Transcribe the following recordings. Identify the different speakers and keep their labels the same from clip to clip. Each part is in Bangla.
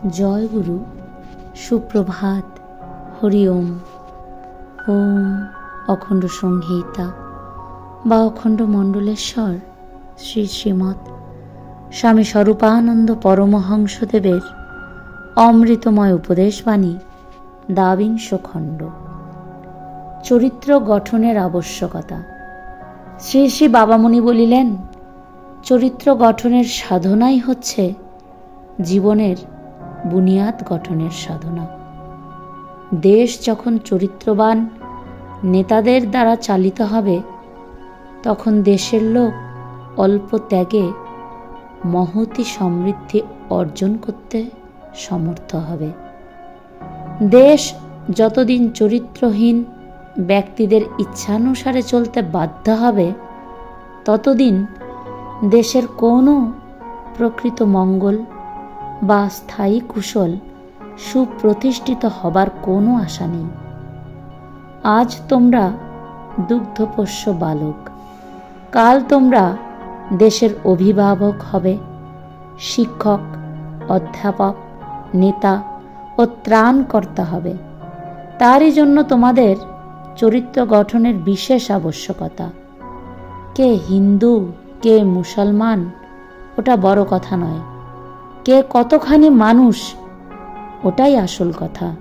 Speaker 1: জয় গুরু, সুপ্রভাত, হরি ওম। ওম অখণ্ড সংহিতা বা অখণ্ড মণ্ডলেশ্বর শ্রী শ্রীমৎ স্বামী স্বরূপানন্দ পরমহংসদেবের অমৃতময় উপদেশবাণী, দ্বাবিংশ খণ্ড। চরিত্র গঠনের আবশ্যকতা। শ্রী শ্রী বাবামুনি বলিলেন, চরিত্র গঠনের সাধনাই হচ্ছে জীবনের বুনিয়াদ গঠনের সাধনা। দেশ যখন চরিত্রবান নেতাদের দ্বারা চালিত হবে, তখন দেশের লোক অল্প ত্যাগে মহতী সমৃদ্ধি অর্জন করতে সমর্থ হবে। দেশ যতদিন চরিত্রহীন ব্যক্তিদের ইচ্ছানুসারে চলতে বাধ্য হবে, ততদিন দেশের কোনো প্রকৃত মঙ্গল বা স্থায়ী কুশল সুপ্রতিষ্ঠিত হবার কোনো আশা নেই। আজ তোমরা দুগ্ধপোষ্য বালক, কাল তোমরা দেশের অভিভাবক হবে, শিক্ষক, অধ্যাপক, নেতা ও ত্রাণকর্তা হবে। তারই জন্য তোমাদের চরিত্র গঠনের বিশেষ আবশ্যকতা। কে হিন্দু, কে মুসলমান, ওটা বড় কথা নয়। কে কতখানি মানুষ, ওটাই আসল কথা।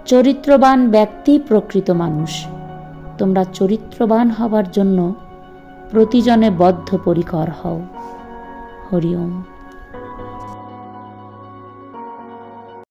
Speaker 1: চরিত্রবান ব্যক্তি প্রকৃত মানুষ। তোমরা চরিত্রবান হবার জন্য প্রতিজনে বদ্ধপরিকর হও। হরি ওম।